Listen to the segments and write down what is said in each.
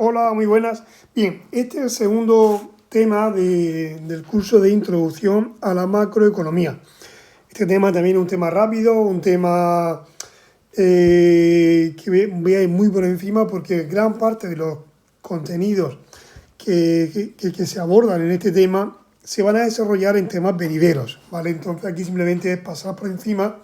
Hola, muy buenas. Bien, este es el segundo tema del curso de introducción a la macroeconomía. Este tema también es un tema rápido, un tema que voy a ir muy por encima porque gran parte de los contenidos que se abordan en este tema se van a desarrollar en temas venideros, ¿vale? Entonces aquí simplemente es pasar por encima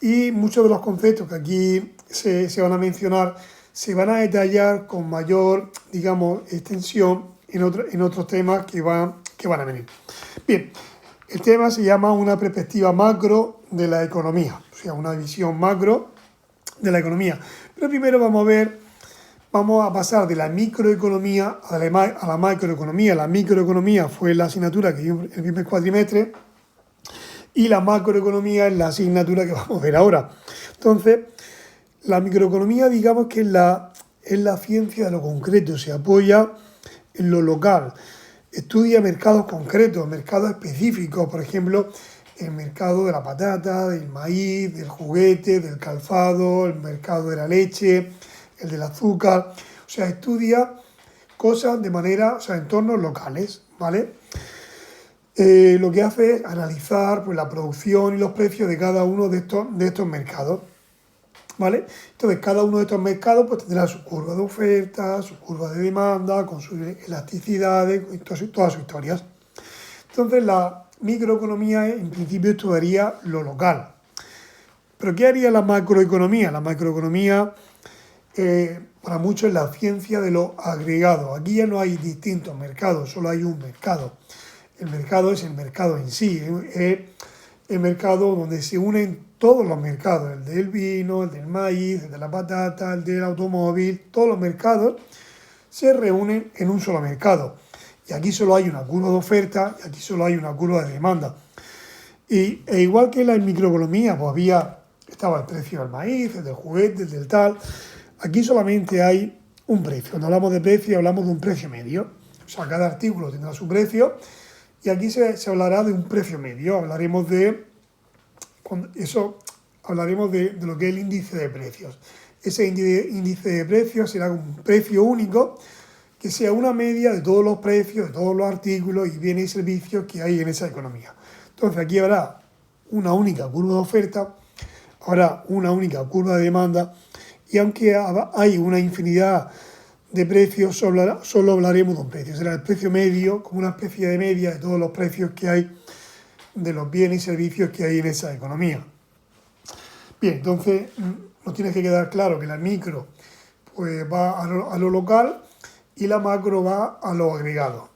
y muchos de los conceptos que aquí se van a mencionar se van a detallar con mayor, digamos, extensión en otros temas que van a venir. Bien, el tema se llama una perspectiva macro de la economía, o sea, una visión macro de la economía. Pero primero vamos a pasar de la microeconomía a la macroeconomía. La microeconomía fue la asignatura que dio el primer cuatrimestre y la macroeconomía es la asignatura que vamos a ver ahora. Entonces, la microeconomía, digamos que es la ciencia de lo concreto, se apoya en lo local, estudia mercados concretos, mercados específicos, por ejemplo, el mercado de la patata, del maíz, del juguete, del calzado, el mercado de la leche, el del azúcar, o sea, estudia cosas de manera, o sea, entornos locales, ¿vale? Lo que hace es analizar pues, la producción y los precios de cada uno de estos mercados, ¿vale? Entonces, cada uno de estos mercados pues, tendrá su curva de oferta, su curva de demanda, con sus elasticidades, y todas sus historias. Entonces, la microeconomía en principio estudiaría lo local. ¿Pero qué haría la macroeconomía? La macroeconomía, para muchos, es la ciencia de lo agregado. Aquí ya no hay distintos mercados, solo hay un mercado. El mercado es el mercado en sí, es el mercado donde se unen todos los mercados, el del vino, el del maíz, el de la patata, el del automóvil, todos los mercados se reúnen en un solo mercado. Y aquí solo hay una curva de oferta y aquí solo hay una curva de demanda. E igual que en la microeconomía, pues estaba el precio del maíz, el del juguete, el del tal. Aquí solamente hay un precio. Cuando hablamos de precio, hablamos de un precio medio. O sea, cada artículo tendrá su precio. Y aquí se hablará de un precio medio. Hablaremos de lo que es el índice de precios. Ese índice de precios será un precio único que sea una media de todos los precios, de todos los artículos y bienes y servicios que hay en esa economía. Entonces aquí habrá una única curva de oferta, habrá una única curva de demanda y aunque hay una infinidad de precios, solo hablaremos de un precio. Será el precio medio, como una especie de media de todos los precios que hay de los bienes y servicios que hay en esa economía. Bien, entonces nos tiene que quedar claro que la micro pues, va a lo local y la macro va a lo agregado.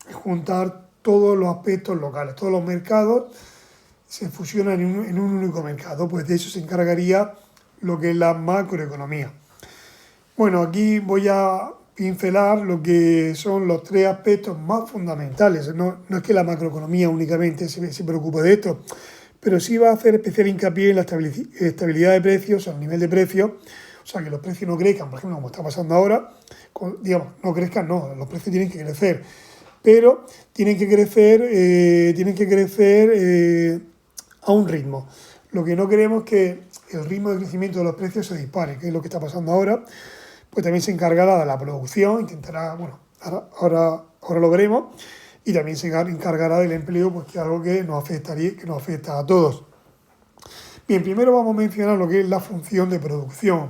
Es juntar todos los aspectos locales, todos los mercados se fusionan en un único mercado, pues de eso se encargaría lo que es la macroeconomía. Bueno, aquí voy a pincelar lo que son los tres aspectos más fundamentales. No es que la macroeconomía únicamente se preocupe de esto, pero sí va a hacer especial hincapié en la estabilidad de precios, o el nivel de precios, o sea, que los precios no crezcan, por ejemplo, como está pasando ahora, digamos, no crezcan, no, los precios tienen que crecer, pero tienen que crecer a un ritmo. Lo que no queremos es que el ritmo de crecimiento de los precios se dispare, que es lo que está pasando ahora, pues también se encargará de la producción, intentará, bueno, ahora lo veremos, y también se encargará del empleo, pues que es algo que nos afecta a todos. Bien, primero vamos a mencionar lo que es la función de producción.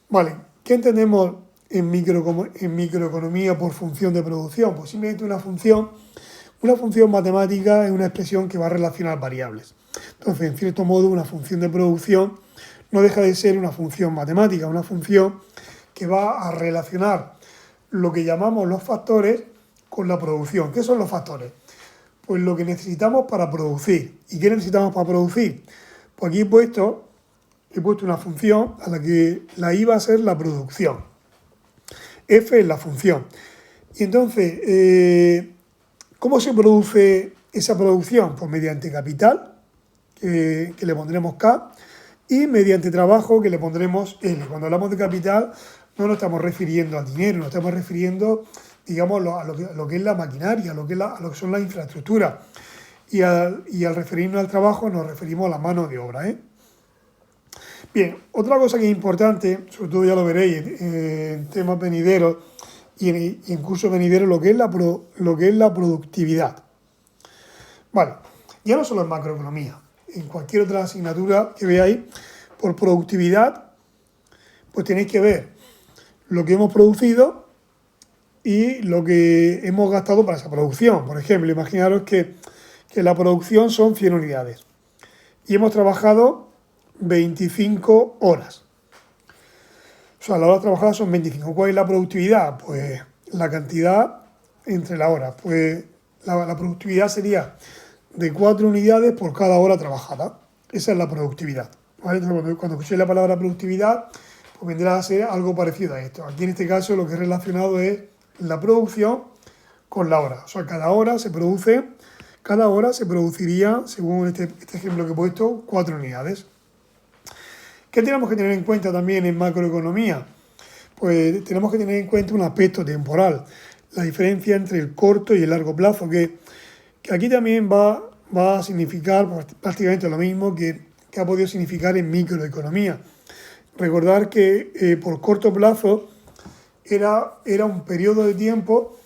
Vale, ¿qué entendemos en microeconomía por función de producción? Pues simplemente una función matemática es una expresión que va a relacionar variables. Entonces, en cierto modo, una función de producción no deja de ser una función matemática, una función que va a relacionar lo que llamamos los factores con la producción. ¿Qué son los factores? Pues lo que necesitamos para producir. ¿Y qué necesitamos para producir? Pues aquí he puesto una función a la que la I va a ser la producción. F es la función. Y entonces, ¿cómo se produce esa producción? Pues mediante capital, que le pondremos K, y mediante trabajo, que le pondremos L. Cuando hablamos de capital, no nos estamos refiriendo al dinero, nos estamos refiriendo, digamos, a lo que es la maquinaria, a lo que son las infraestructuras. Y al referirnos al trabajo, nos referimos a la mano de obra, Bien, otra cosa que es importante, sobre todo ya lo veréis en temas venideros y en cursos venideros, lo que es la productividad. Vale, ya no solo en macroeconomía, en cualquier otra asignatura que veáis, por productividad, pues tenéis que ver lo que hemos producido y lo que hemos gastado para esa producción. Por ejemplo, imaginaros que la producción son 100 unidades y hemos trabajado 25 horas. O sea, las horas trabajadas son 25. ¿Cuál es la productividad? Pues la cantidad entre las horas. Pues la productividad sería de 4 unidades por cada hora trabajada. Esa es la productividad. ¿Vale? Entonces, cuando escuchéis la palabra productividad, pues vendrá a ser algo parecido a esto. Aquí en este caso lo que es relacionado es la producción con la hora. O sea, cada hora se produciría, según este ejemplo que he puesto, 4 unidades. ¿Qué tenemos que tener en cuenta también en macroeconomía? Pues tenemos que tener en cuenta un aspecto temporal, la diferencia entre el corto y el largo plazo, que aquí también va a significar prácticamente lo mismo que ha podido significar en microeconomía. Recordar que por corto plazo era un periodo de tiempo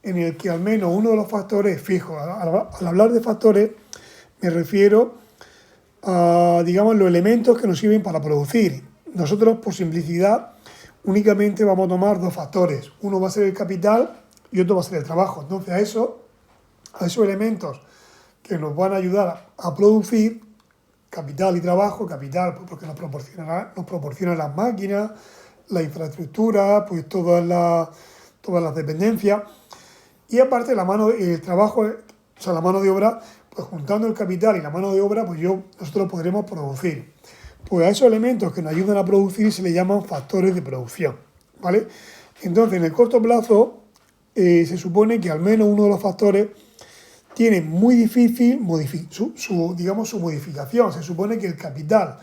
en el que al menos uno de los factores fijos, al hablar de factores me refiero a, digamos, los elementos que nos sirven para producir. Nosotros, por simplicidad, únicamente vamos a tomar dos factores. Uno va a ser el capital y otro va a ser el trabajo. Entonces, a esos elementos que nos van a ayudar a producir, capital y trabajo, capital pues porque nos proporciona las máquinas, la infraestructura, pues todas las dependencias. Y aparte el trabajo, o sea, la mano de obra, pues juntando el capital y la mano de obra, pues nosotros podremos producir. Pues a esos elementos que nos ayudan a producir se le llaman factores de producción, ¿vale? Entonces, en el corto plazo, se supone que al menos uno de los factores tiene muy difícil su modificación. Se supone que el capital,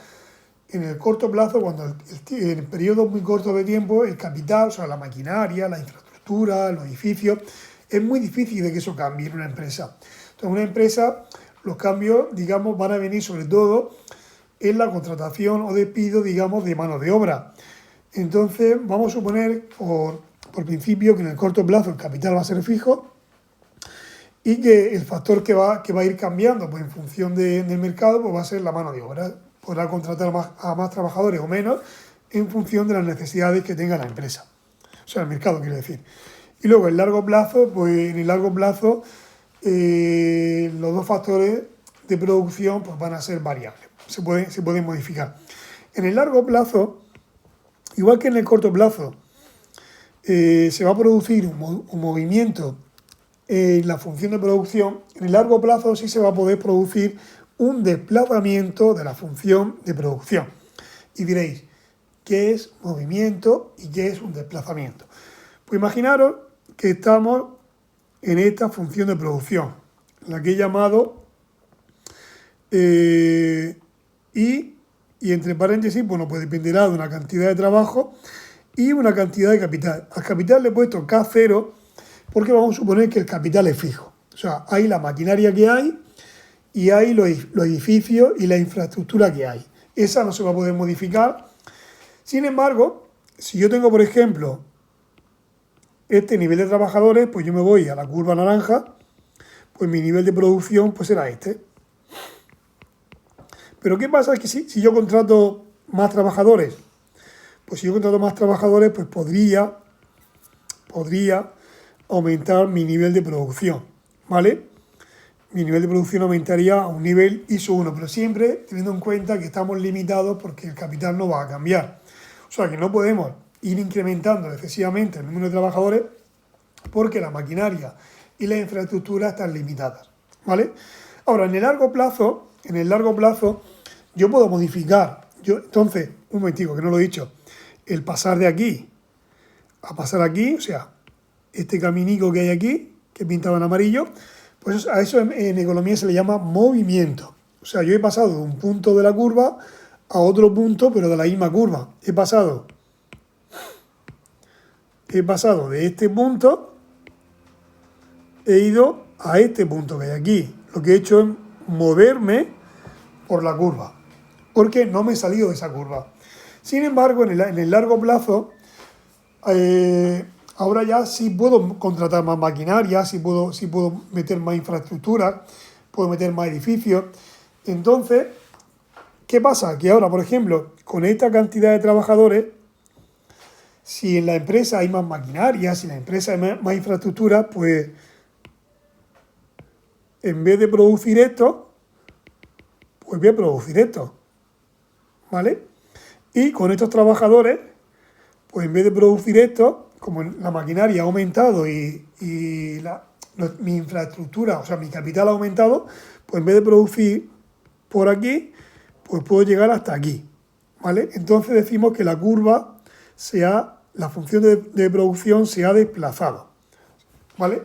en el corto plazo, cuando en periodos muy cortos de tiempo, el capital, o sea, la maquinaria, la infraestructura, los edificios, es muy difícil de que eso cambie en una empresa. Entonces, en una empresa, los cambios, digamos, van a venir sobre todo en la contratación o despido, digamos, de mano de obra. Entonces, vamos a suponer, por principio, que en el corto plazo el capital va a ser fijo y que el factor que va a ir cambiando pues en función del mercado pues va a ser la mano de obra. Podrá contratar a más trabajadores o menos en función de las necesidades que tenga la empresa. O sea, el mercado, quiero decir. Y luego, en largo plazo, pues en el largo plazo los dos factores de producción pues van a ser variables. Se pueden modificar. En el largo plazo, igual que en el corto plazo, se va a producir un movimiento en la función de producción. En el largo plazo sí se va a poder producir un desplazamiento de la función de producción. Y diréis, ¿qué es movimiento y qué es un desplazamiento? Pues imaginaros que estamos en esta función de producción, la que he llamado y entre paréntesis, bueno, pues dependerá de una cantidad de trabajo y una cantidad de capital. Al capital le he puesto K0 porque vamos a suponer que el capital es fijo. O sea, hay la maquinaria que hay y hay los edificios y la infraestructura que hay. Esa no se va a poder modificar. Sin embargo, si yo tengo, por ejemplo, este nivel de trabajadores, pues yo me voy a la curva naranja, pues mi nivel de producción pues será este. Pero ¿qué pasa? Es que si yo contrato más trabajadores, pues si yo contrato más trabajadores, pues podría aumentar mi nivel de producción, ¿vale? Mi nivel de producción aumentaría a un nivel ISO 1, pero siempre teniendo en cuenta que estamos limitados porque el capital no va a cambiar. O sea que no podemos ir incrementando excesivamente el número de trabajadores porque la maquinaria y la infraestructura están limitadas, ¿vale? Ahora, en el largo plazo, yo puedo modificar. Entonces, un momentico, que no lo he dicho, el pasar de aquí a pasar aquí, o sea, este caminico que hay aquí, que he pintado en amarillo, pues a eso en economía se le llama movimiento. O sea, yo he pasado de un punto de la curva a otro punto, pero de la misma curva. He pasado de este punto, he ido a este punto que hay aquí. Lo que he hecho es moverme por la curva. porque no me he salido de esa curva. Sin embargo, en el largo plazo, ahora ya sí puedo contratar más maquinaria, sí puedo meter más infraestructura, puedo meter más edificios. Entonces, ¿qué pasa? Que ahora, por ejemplo, con esta cantidad de trabajadores, si en la empresa hay más maquinaria, si en la empresa hay más infraestructura, pues en vez de producir esto, pues voy a producir esto, ¿vale? Y con estos trabajadores, pues en vez de producir esto, como la maquinaria ha aumentado y mi infraestructura, o sea, mi capital ha aumentado, pues en vez de producir por aquí, pues puedo llegar hasta aquí, ¿vale? Entonces decimos que la curva la función de producción se ha desplazado, ¿vale?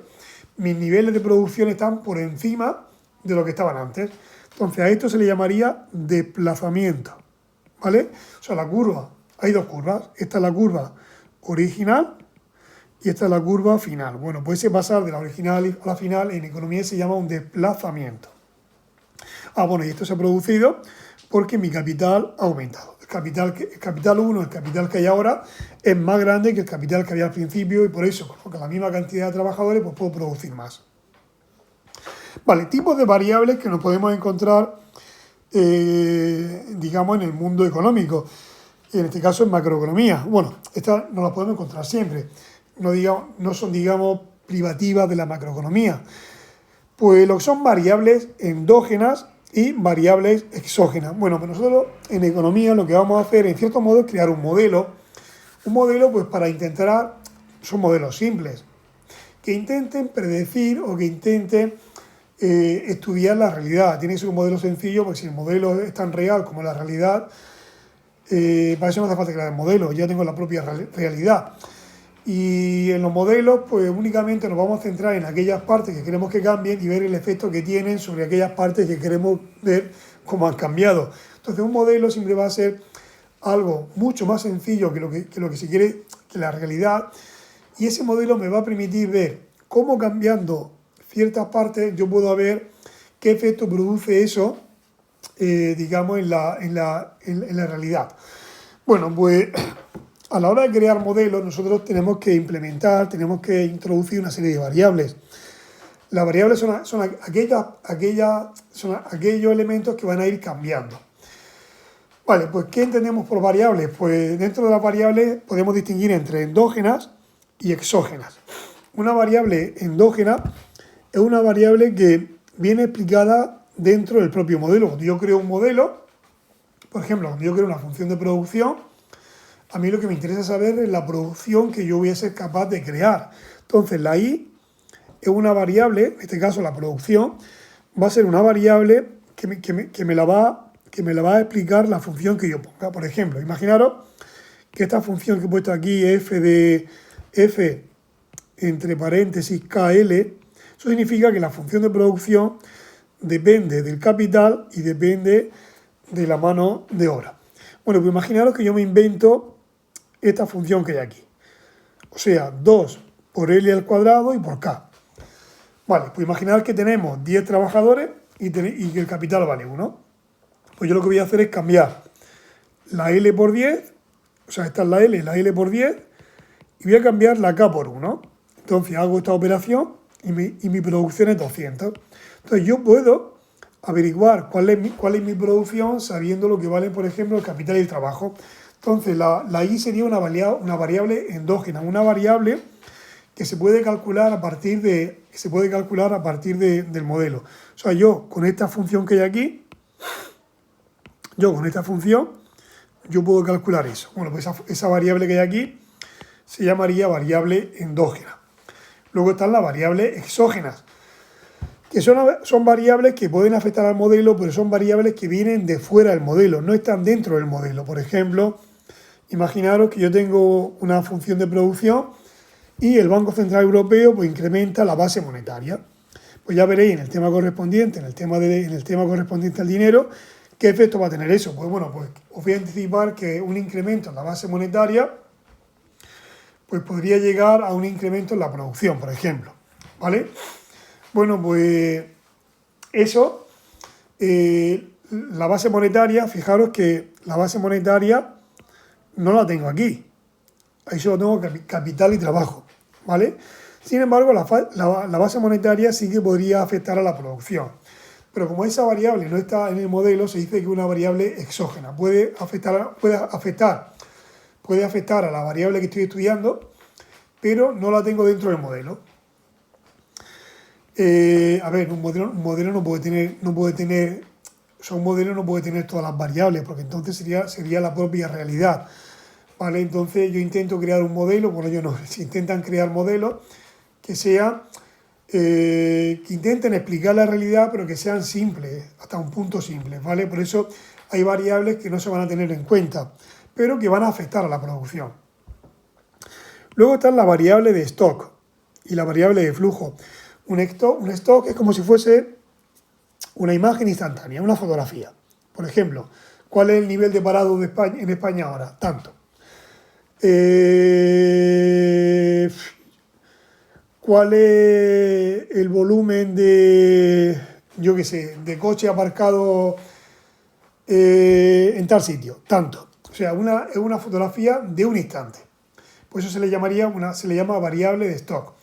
Mis niveles de producción están por encima de lo que estaban antes. Entonces a esto se le llamaría desplazamiento, ¿vale? O sea, la curva, hay dos curvas. Esta es la curva original y esta es la curva final. Bueno, pues ese pasar de la original a la final en economía se llama un desplazamiento. Bueno, y esto se ha producido porque mi capital ha aumentado. El capital 1, el capital que hay ahora, es más grande que el capital que había al principio y por eso, con la misma cantidad de trabajadores, pues puedo producir más. Vale, tipos de variables que nos podemos encontrar, digamos, en el mundo económico. En este caso, en macroeconomía. Bueno, estas no las podemos encontrar siempre. No son, digamos, privativas de la macroeconomía. Pues lo que son variables endógenas y variables exógenas. Bueno, pues nosotros en economía lo que vamos a hacer, en cierto modo, es crear un modelo. Un modelo, pues para intentar, son modelos simples, que intenten predecir o que intenten estudiar la realidad. Tiene que ser un modelo sencillo, porque si el modelo es tan real como la realidad, para eso no hace falta crear el modelo, ya tengo la propia realidad. Y en los modelos, pues únicamente nos vamos a centrar en aquellas partes que queremos que cambien y ver el efecto que tienen sobre aquellas partes que queremos ver cómo han cambiado. Entonces, un modelo siempre va a ser algo mucho más sencillo que lo que se quiere, que la realidad. Y ese modelo me va a permitir ver cómo cambiando ciertas partes yo puedo ver qué efecto produce eso, digamos, en la realidad. Bueno, pues a la hora de crear modelos nosotros tenemos que introducir una serie de variables. Las variables son aquellos elementos que van a ir cambiando. Vale, pues ¿qué entendemos por variables? Pues dentro de las variables podemos distinguir entre endógenas y exógenas. Una variable endógena es una variable que viene explicada dentro del propio modelo. Cuando yo creo un modelo, por ejemplo, cuando yo creo una función de producción, a mí lo que me interesa saber es la producción que yo voy a ser capaz de crear. Entonces, la I es una variable, en este caso la producción, va a ser una variable que me la va a explicar la función que yo ponga. Por ejemplo, imaginaros que esta función que he puesto aquí, f entre paréntesis KL, eso significa que la función de producción depende del capital y depende de la mano de obra. Bueno, pues imaginaros que yo me invento esta función que hay aquí. O sea, 2 por L al cuadrado y por K. Vale, pues imaginar que tenemos 10 trabajadores y que el capital vale 1. Pues yo lo que voy a hacer es cambiar la L por 10, o sea, esta es la L por 10, y voy a cambiar la K por 1. Entonces hago esta operación y mi producción es 200. Entonces yo puedo averiguar cuál es mi producción sabiendo lo que valen, por ejemplo, el capital y el trabajo. Entonces la I sería una variable endógena, una variable que se puede calcular a partir del modelo. O sea, yo con esta función que hay aquí, yo puedo calcular eso. Bueno, pues esa variable que hay aquí se llamaría variable endógena. Luego están las variables exógenas, que son variables que pueden afectar al modelo, pero son variables que vienen de fuera del modelo, no están dentro del modelo. Por ejemplo, imaginaros que yo tengo una función de producción y el Banco Central Europeo pues incrementa la base monetaria. Pues ya veréis en el tema correspondiente, en el tema correspondiente al dinero, ¿qué efecto va a tener eso? Pues bueno, pues os voy a anticipar que un incremento en la base monetaria pues podría llegar a un incremento en la producción, por ejemplo, ¿vale? Bueno, pues eso, la base monetaria, fijaros que la base monetaria no la tengo aquí. Ahí solo tengo capital y trabajo, ¿vale? Sin embargo, la base monetaria sí que podría afectar a la producción. Pero como esa variable no está en el modelo, se dice que es una variable exógena. Puede afectar a la variable que estoy estudiando, pero no la tengo dentro del modelo. A ver, un modelo no puede tener, o sea, un modelo no puede tener todas las variables, porque entonces sería la propia realidad, ¿vale? Entonces yo intento crear un modelo, bueno, yo no, se intentan crear modelos que intenten explicar la realidad, pero que sean simples, hasta un punto simples, ¿vale? Por eso hay variables que no se van a tener en cuenta, pero que van a afectar a la producción. Luego están las variables de stock y la variable de flujo. Un stock es como si fuese una imagen instantánea, una fotografía. Por ejemplo, ¿cuál es el nivel de parado en España ahora? Tanto. ¿Cuál es el volumen de, yo qué sé, de coche aparcado en tal sitio? Tanto. O sea, es una fotografía de un instante. Por eso se le llama variable de stock.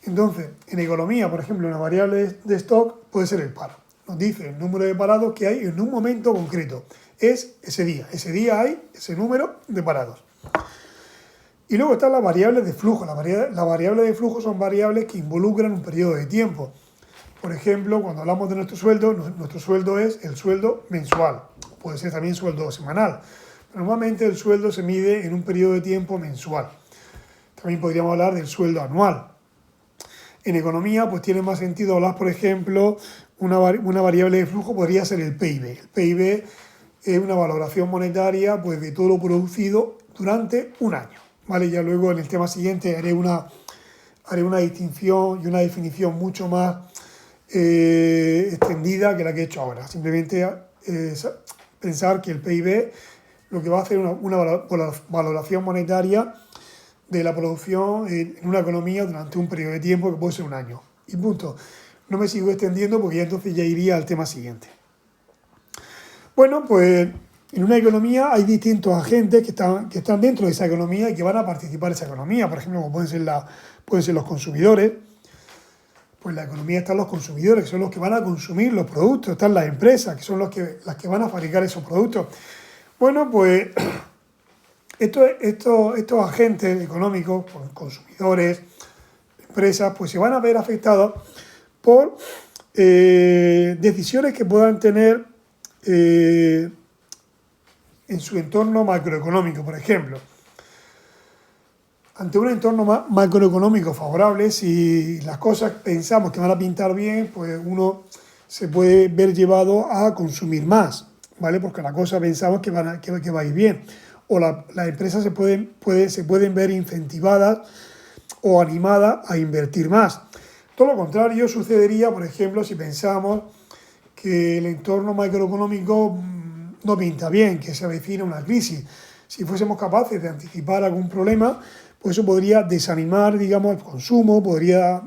Entonces, en economía, por ejemplo, una variable de stock puede ser el paro. Nos dice el número de parados que hay en un momento concreto. Es ese día. Ese día hay ese número de parados. Y luego están las variables de flujo. Las variables de flujo son variables que involucran un periodo de tiempo. Por ejemplo, cuando hablamos de nuestro sueldo es el sueldo mensual. Puede ser también sueldo semanal. Pero normalmente el sueldo se mide en un periodo de tiempo mensual. También podríamos hablar del sueldo anual. En economía, pues tiene más sentido hablar, por ejemplo, una variable de flujo podría ser el PIB. El PIB es una valoración monetaria pues, de todo lo producido durante un año, ¿vale? Ya luego en el tema siguiente haré una distinción y una definición mucho más extendida que la que he hecho ahora. Simplemente pensar que el PIB lo que va a hacer una valoración monetaria de la producción en una economía durante un periodo de tiempo que puede ser un año. Y punto. No me sigo extendiendo porque ya entonces ya iría al tema siguiente. Bueno, pues en una economía hay distintos agentes que están dentro de esa economía y que van a participar en esa economía. Por ejemplo, como pueden ser los consumidores. Pues en la economía están los consumidores, que son los que van a consumir los productos. Están las empresas, que son las que van a fabricar esos productos. Bueno, pues estos agentes económicos, consumidores, empresas, pues se van a ver afectados por decisiones que puedan tener en su entorno macroeconómico. Por ejemplo, ante un entorno macroeconómico favorable, si las cosas pensamos que van a pintar bien, pues uno se puede ver llevado a consumir más, ¿vale? Porque la cosa pensamos que va a ir bien. O las empresas se pueden ver incentivadas o animadas a invertir más. Todo lo contrario sucedería, por ejemplo, si pensamos que el entorno macroeconómico no pinta bien, que se avecina una crisis. Si fuésemos capaces de anticipar algún problema, pues eso podría desanimar, digamos, el consumo, podría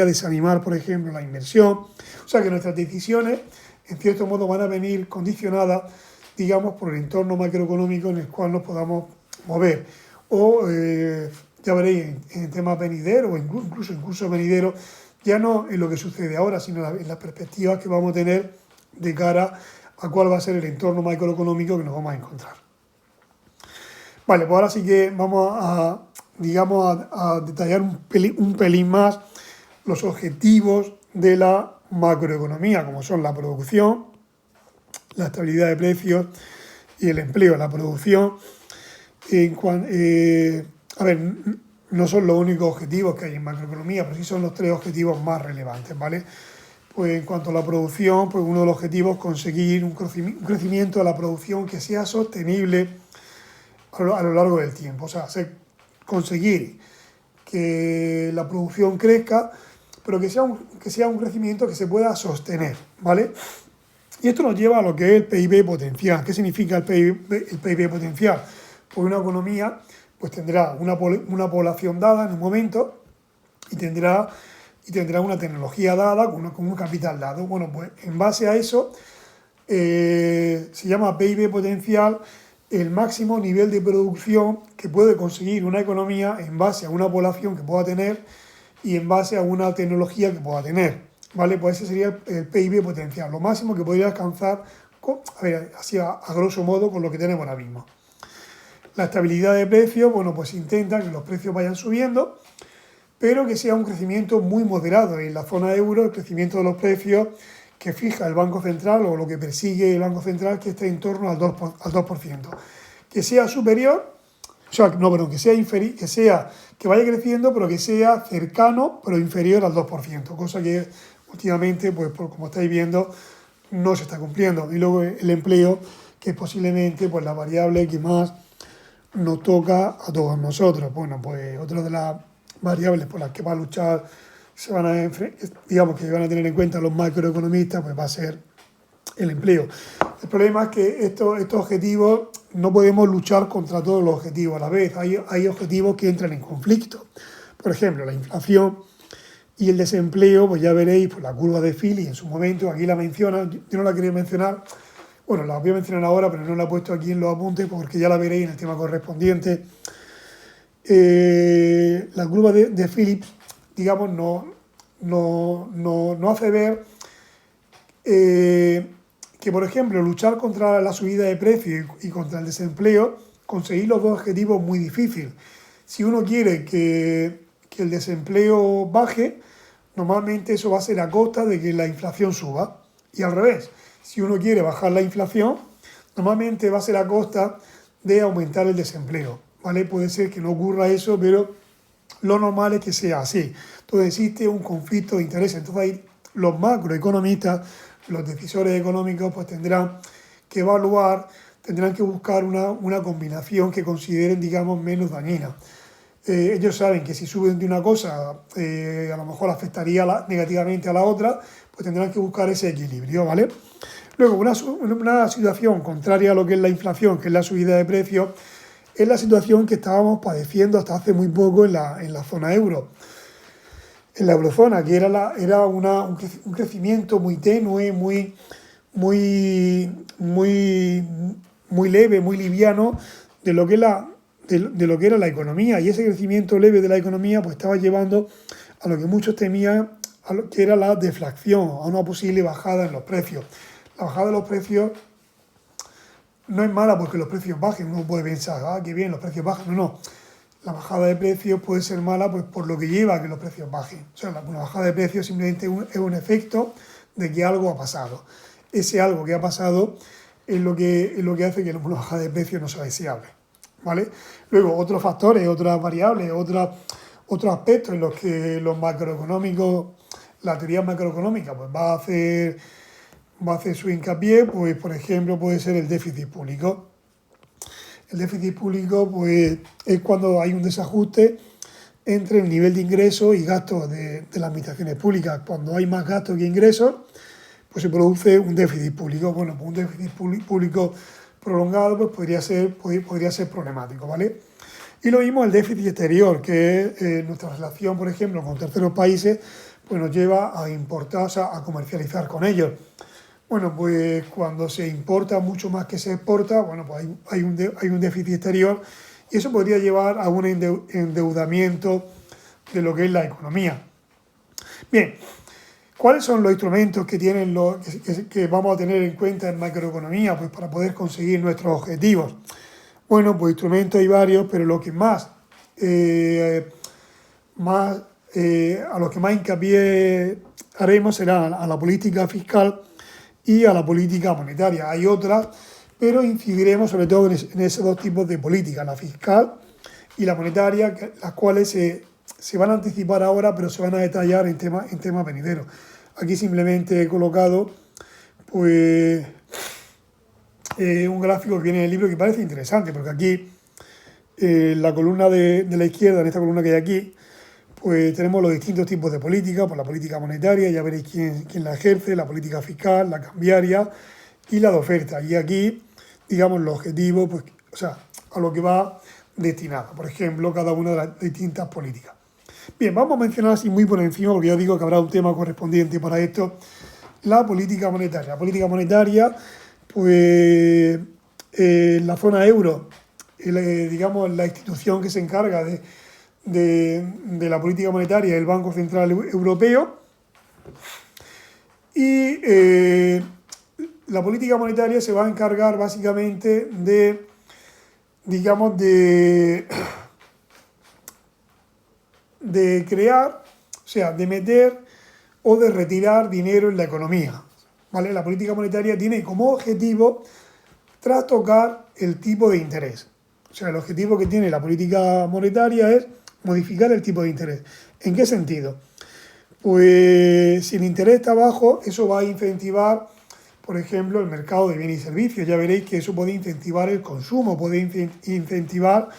desanimar, por ejemplo, la inversión. O sea que nuestras decisiones, en cierto modo, van a venir condicionadas, digamos, por el entorno macroeconómico en el cual nos podamos mover. O, ya veréis, en temas venideros, o incluso en cursos venideros, ya no en lo que sucede ahora, sino en las perspectivas que vamos a tener de cara a cuál va a ser el entorno macroeconómico que nos vamos a encontrar. Vale, pues ahora sí que vamos a detallar un pelín más los objetivos de la macroeconomía, como son la producción, la estabilidad de precios y el empleo. La producción, no son los únicos objetivos que hay en macroeconomía, pero sí son los tres objetivos más relevantes, ¿vale? Pues en cuanto a la producción, pues uno de los objetivos es conseguir un crecimiento de la producción que sea sostenible a lo largo del tiempo. O sea, conseguir que la producción crezca, pero que sea un crecimiento que se pueda sostener, ¿vale? Y esto nos lleva a lo que es el PIB potencial. ¿Qué significa el PIB potencial? Pues una economía pues tendrá una población dada en un momento y tendrá una tecnología dada con un capital dado. Bueno, pues en base a eso se llama PIB potencial, el máximo nivel de producción que puede conseguir una economía en base a una población que pueda tener y en base a una tecnología que pueda tener, ¿vale? Pues ese sería el PIB potencial, lo máximo que podría alcanzar, a ver, así a grosso modo, con lo que tenemos ahora mismo. La estabilidad de precios, bueno, pues intenta que los precios vayan subiendo, pero que sea un crecimiento muy moderado. En la zona euro, el crecimiento de los precios que fija el Banco Central o lo que persigue el Banco Central, que esté en torno al 2%. Que sea superior, o sea, no, perdón, que sea inferior, que vaya creciendo, pero que sea cercano, pero inferior al 2%, cosa que últimamente, pues como estáis viendo, no se está cumpliendo. Y luego el empleo, que es posiblemente pues, la variable que más nos toca a todos nosotros. Bueno, pues otra de las variables por las que va a luchar, digamos que van a tener en cuenta los macroeconomistas, pues va a ser el empleo. El problema es que estos objetivos no podemos luchar contra todos los objetivos a la vez. Hay objetivos que entran en conflicto. Por ejemplo, la inflación y el desempleo, pues ya veréis, pues la curva de Philly en su momento, aquí la menciona, yo no la quería mencionar, bueno, la voy a mencionar ahora, pero no la he puesto aquí en los apuntes porque ya la veréis en el tema correspondiente. La curva de Phillips, digamos, no hace ver que, por ejemplo, luchar contra la subida de precios y contra el desempleo, conseguir los dos objetivos es muy difícil. Si uno quiere que el desempleo baje, normalmente eso va a ser a costa de que la inflación suba. Y al revés, si uno quiere bajar la inflación, normalmente va a ser a costa de aumentar el desempleo, ¿vale? Puede ser que no ocurra eso, pero lo normal es que sea así. Entonces existe un conflicto de intereses. Entonces ahí los macroeconomistas, los decisores económicos, pues tendrán que evaluar, tendrán que buscar una combinación que consideren, digamos, menos dañina. Ellos saben que si suben de una cosa, a lo mejor afectaría negativamente a la otra, pues tendrán que buscar ese equilibrio, ¿vale? Luego, una situación contraria a lo que es la inflación, que es la subida de precios, es la situación que estábamos padeciendo hasta hace muy poco en la zona euro. En la eurozona, que era un crecimiento muy tenue, muy leve, muy liviano de lo que era la economía. Y ese crecimiento leve de la economía pues estaba llevando a lo que muchos temían, a lo que era la deflación, a una posible bajada en los precios. La bajada de los precios no es mala porque los precios bajen. Uno puede pensar, qué bien, los precios bajan. No. La bajada de precios puede ser mala pues, por lo que lleva a que los precios bajen. O sea, una bajada de precios simplemente es un efecto de que algo ha pasado. Ese algo que ha pasado es lo que hace que una bajada de precios no sea deseable, ¿vale? Luego, otros factores, otras variables, otros aspectos en los que los macroeconómicos, la teoría macroeconómica, pues va a hacer su hincapié, pues por ejemplo puede ser el déficit público. El déficit público pues, es cuando hay un desajuste entre el nivel de ingresos y gastos de las administraciones públicas. Cuando hay más gastos que ingresos, pues se produce un déficit público. Bueno, pues un déficit público prolongado pues podría ser problemático, ¿vale? Y lo mismo el déficit exterior, que es nuestra relación, por ejemplo, con terceros países, pues nos lleva a importar, o sea, a comercializar con ellos. Bueno, pues cuando se importa mucho más que se exporta, bueno, pues hay un déficit exterior y eso podría llevar a un endeudamiento de lo que es la economía. Bien, ¿cuáles son los instrumentos que vamos a tener en cuenta en macroeconomía pues para poder conseguir nuestros objetivos? Bueno, pues instrumentos hay varios, pero lo que a los que más hincapié haremos será a la política fiscal y a la política monetaria. Hay otras, pero incidiremos sobre todo en esos dos tipos de políticas, la fiscal y la monetaria, las cuales se van a anticipar ahora, pero se van a detallar en temas venideros. Aquí simplemente he colocado pues, un gráfico que viene en el libro que parece interesante, porque aquí, en la columna de la izquierda, en esta columna que hay aquí, pues tenemos los distintos tipos de política, pues la política monetaria, ya veréis quién la ejerce, la política fiscal, la cambiaria y la de oferta. Y aquí, digamos, los objetivos, pues, o sea, a lo que va destinado, por ejemplo, cada una de las distintas políticas. Bien, vamos a mencionar así muy por encima, porque ya digo que habrá un tema correspondiente para esto, la política monetaria. La política monetaria, pues la zona euro, digamos, la institución que se encarga de la política monetaria, el Banco Central Europeo, y la política monetaria se va a encargar básicamente de, digamos, de crear, o sea, de meter o de retirar dinero en la economía, ¿vale? La política monetaria tiene como objetivo trastocar el tipo de interés. O sea, el objetivo que tiene la política monetaria es modificar el tipo de interés. ¿En qué sentido? Pues si el interés está bajo, eso va a incentivar, por ejemplo, el mercado de bienes y servicios. Ya veréis que eso puede incentivar el consumo, puede incentivar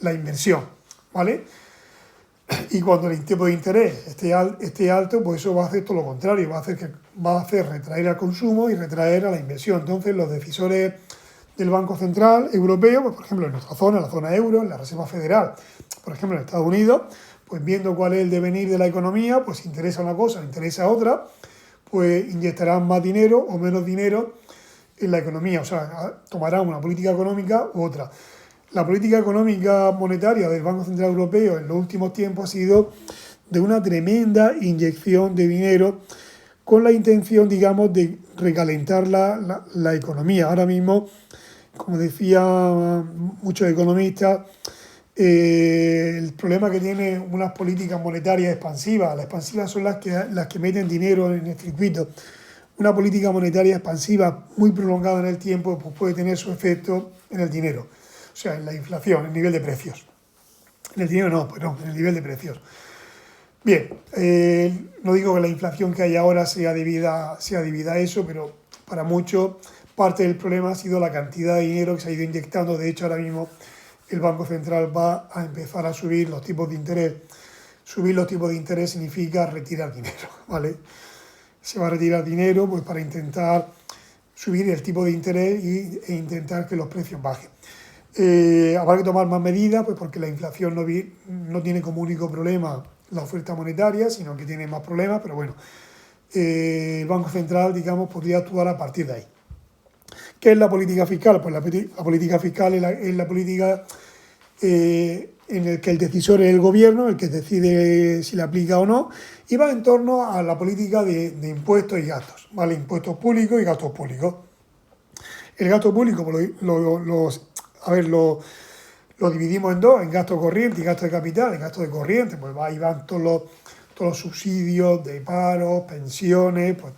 la inversión, ¿vale? Y cuando el tipo de interés esté alto, pues eso va a hacer todo lo contrario, va a hacer retraer al consumo y retraer a la inversión. Entonces, los decisores del Banco Central Europeo, pues por ejemplo en nuestra zona, la zona euro, en la Reserva Federal, por ejemplo en Estados Unidos, pues viendo cuál es el devenir de la economía, pues si interesa una cosa, interesa otra, pues inyectarán más dinero o menos dinero en la economía, o sea, tomarán una política económica u otra. La política económica monetaria del Banco Central Europeo en los últimos tiempos ha sido de una tremenda inyección de dinero con la intención, digamos, de recalentar la economía. Ahora mismo, como decían muchos economistas, el problema que tiene unas políticas monetarias expansivas, las expansivas son las que meten dinero en el circuito. Una política monetaria expansiva muy prolongada en el tiempo pues puede tener su efecto en el dinero, o sea, en la inflación, en el nivel de precios. En el dinero no, pues no, en el nivel de precios. Bien, no digo que la inflación que hay ahora sea debida a eso, pero para muchos parte del problema ha sido la cantidad de dinero que se ha ido inyectando. De hecho, ahora mismo el Banco Central va a empezar a subir los tipos de interés. Subir los tipos de interés significa retirar dinero, ¿vale? Se va a retirar dinero pues, para intentar subir el tipo de interés e intentar que los precios bajen. Habrá que tomar más medidas pues, porque la inflación no tiene como único problema la oferta monetaria, sino que tiene más problemas, pero bueno, el Banco Central, digamos, podría actuar a partir de ahí. ¿Qué es la política fiscal? Pues la política fiscal es la política en el que el decisor es el gobierno, el que decide si la aplica o no, y va en torno a la política de impuestos y gastos, ¿vale? Impuestos públicos y gastos públicos. El gasto público, pues, lo dividimos en dos, en gasto corriente y gasto de capital. En gasto de corriente, pues ahí van todos los subsidios de paro, pensiones, pues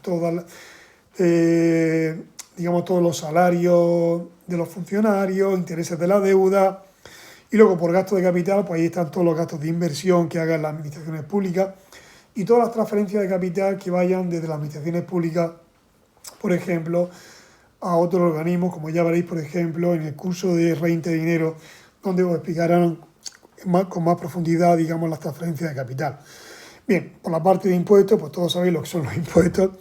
digamos, todos los salarios de los funcionarios, intereses de la deuda. Y luego por gasto de capital, pues ahí están todos los gastos de inversión que hagan las administraciones públicas y todas las transferencias de capital que vayan desde las administraciones públicas, por ejemplo, a otros organismos, como ya veréis, por ejemplo, en el curso de Reinte de Dinero, donde os explicarán con más profundidad, digamos, las transferencias de capital. Bien, por la parte de impuestos, pues todos sabéis lo que son los impuestos,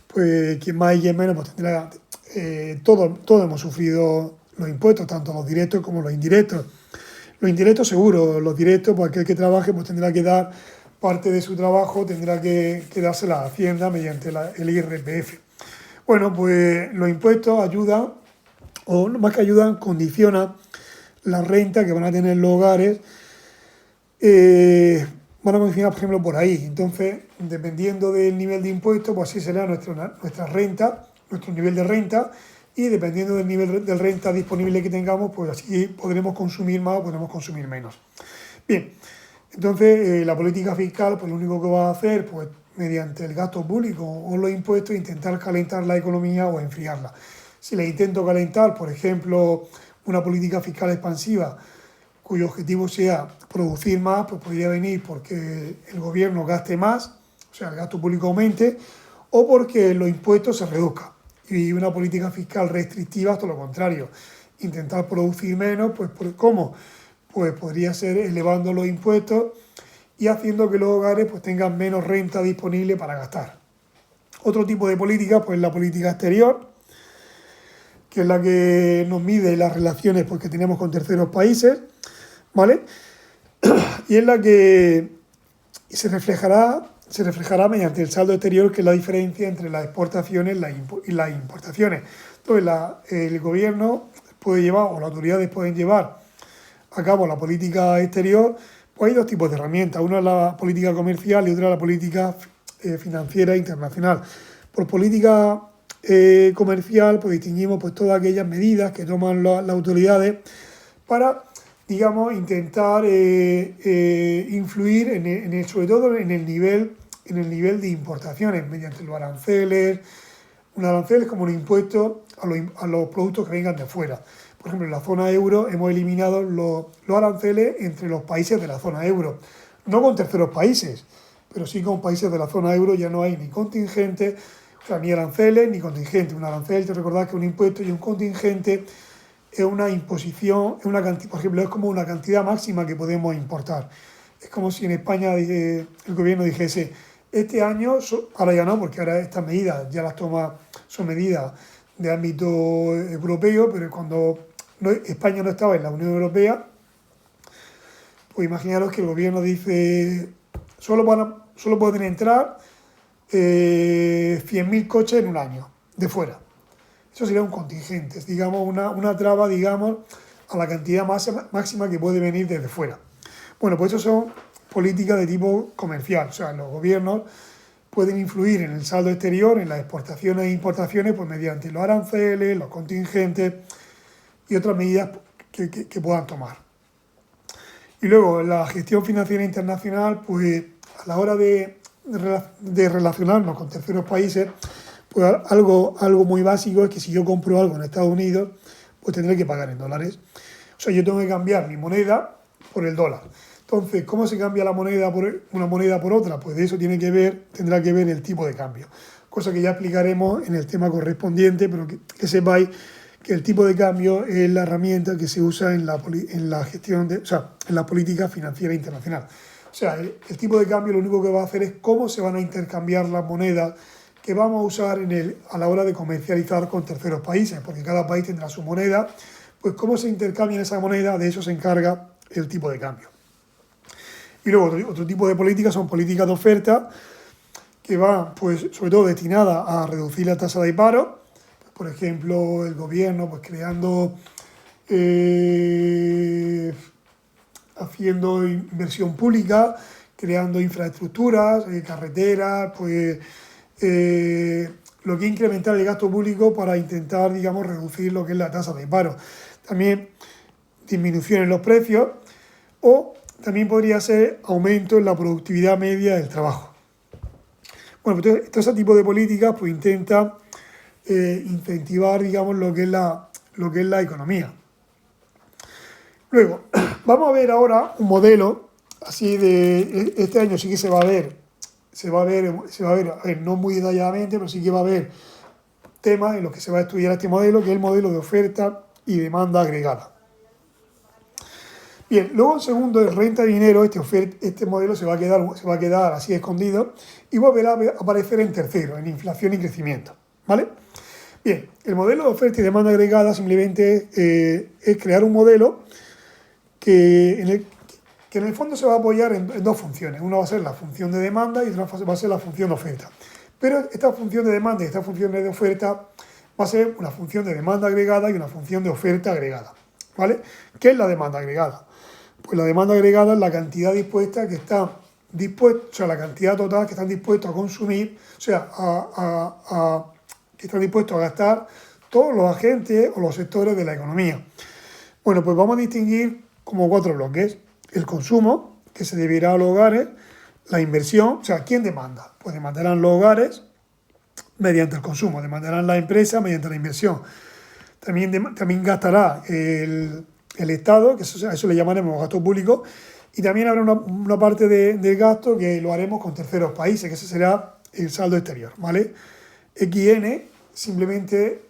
pues quien más y quien menos, pues tendrá, todos hemos sufrido los impuestos, tanto los directos como los indirectos. Los indirectos seguro, los directos, pues aquel que trabaje pues tendrá que dar parte de su trabajo, tendrá que dársela a Hacienda mediante el IRPF. Bueno, pues los impuestos ayudan, o más que ayudan, condicionan la renta que van a tener los hogares, van a condicionar, por ejemplo, por ahí. Entonces, dependiendo del nivel de impuestos, pues así será nuestra renta, nuestro nivel de renta, y dependiendo del nivel de renta disponible que tengamos, pues así podremos consumir más o podremos consumir menos. Bien, entonces la política fiscal, pues lo único que va a hacer, pues mediante el gasto público o los impuestos, intentar calentar la economía o enfriarla. Si la intento calentar, por ejemplo, una política fiscal expansiva, cuyo objetivo sea producir más, pues podría venir porque el gobierno gaste más, o sea, el gasto público aumente, o porque los impuestos se reduzcan. Y una política fiscal restrictiva, todo lo contrario, intentar producir menos, pues ¿cómo? Pues podría ser elevando los impuestos y haciendo que los hogares pues tengan menos renta disponible para gastar. Otro tipo de política, pues la política exterior, que es la que nos mide las relaciones pues, que tenemos con terceros países, ¿vale? Y es la que se reflejará se reflejará mediante el saldo exterior, que es la diferencia entre las exportaciones y las importaciones. Entonces, el gobierno puede llevar, o las autoridades pueden llevar a cabo la política exterior. Pues hay dos tipos de herramientas. Una es la política comercial y otra la política financiera internacional. Por política comercial, pues distinguimos pues todas aquellas medidas que toman las autoridades para, digamos, intentar influir sobre todo en el nivel de importaciones mediante los aranceles. Un arancel es como un impuesto a los productos que vengan de fuera. Por ejemplo, en la zona euro hemos eliminado los aranceles entre los países de la zona euro, no con terceros países, pero sí con países de la zona euro. Ya no hay ni contingentes, o sea, ni aranceles ni contingentes. Un arancel, te recordás que es un impuesto, y un contingente es una imposición, por ejemplo, es como una cantidad máxima que podemos importar. Es como si en España el gobierno dijese, este año, ahora ya no, porque ahora estas medidas ya las toma, son medidas de ámbito europeo, pero cuando España no estaba en la Unión Europea, pues imaginaros que el gobierno dice, solo pueden entrar 100.000 coches en un año, de fuera. Eso sería un contingente, digamos, una traba, digamos, a la cantidad máxima que puede venir desde fuera. Bueno, pues eso son políticas de tipo comercial. O sea, los gobiernos pueden influir en el saldo exterior, en las exportaciones e importaciones, pues mediante los aranceles, los contingentes y otras medidas que puedan tomar. Y luego, la gestión financiera internacional, pues a la hora de relacionarnos con terceros países, pues algo muy básico es que si yo compro algo en Estados Unidos, pues tendré que pagar en dólares. O sea, yo tengo que cambiar mi moneda por el dólar. Entonces, ¿cómo se cambia una moneda por otra? Pues de eso tendrá que ver el tipo de cambio. Cosa que ya explicaremos en el tema correspondiente, pero que sepáis que el tipo de cambio es la herramienta que se usa en la gestión en la política financiera internacional. O sea, el tipo de cambio lo único que va a hacer es cómo se van a intercambiar las monedas que vamos a usar a la hora de comercializar con terceros países, porque cada país tendrá su moneda. Pues cómo se intercambian esa moneda, de eso se encarga el tipo de cambio. Y luego otro tipo de políticas son políticas de oferta, que van, pues, sobre todo destinadas a reducir la tasa de paro. Por ejemplo, el gobierno pues creando, haciendo inversión pública, creando infraestructuras, carreteras, pues lo que es incrementar el gasto público para intentar, digamos, reducir lo que es la tasa de paro. También disminución en los precios, o también podría ser aumento en la productividad media del trabajo. Bueno, pues todo ese tipo de políticas pues intenta incentivar, digamos, lo que es la economía. Luego, vamos a ver ahora un modelo así de este año. Sí que se va a ver, a ver, no muy detalladamente, pero sí que va a haber temas en los que se va a estudiar este modelo, que es el modelo de oferta y demanda agregada. Bien, luego en segundo, el renta de dinero, este modelo se va a quedar así escondido y volverá a aparecer en tercero, en inflación y crecimiento, ¿vale? Bien, el modelo de oferta y demanda agregada simplemente es crear un modelo que en el fondo se va a apoyar en dos funciones. Una va a ser la función de demanda y otra va a ser la función de oferta. Pero esta función de demanda y esta función de oferta va a ser una función de demanda agregada y una función de oferta agregada, ¿vale? ¿Qué es la demanda agregada? Pues la demanda agregada es la cantidad dispuesta o sea, la cantidad total que están dispuestos a consumir, o sea, que están dispuestos a gastar todos los agentes o los sectores de la economía. Bueno, pues vamos a distinguir como 4 bloques. El consumo, que se deberá a los hogares; la inversión, o sea, ¿quién demanda? Pues demandarán los hogares mediante el consumo, demandarán las empresas mediante la inversión. También gastará el Estado, que a eso le llamaremos gasto público, y también habrá una parte del gasto que lo haremos con terceros países, que ese será el saldo exterior, ¿vale? XN simplemente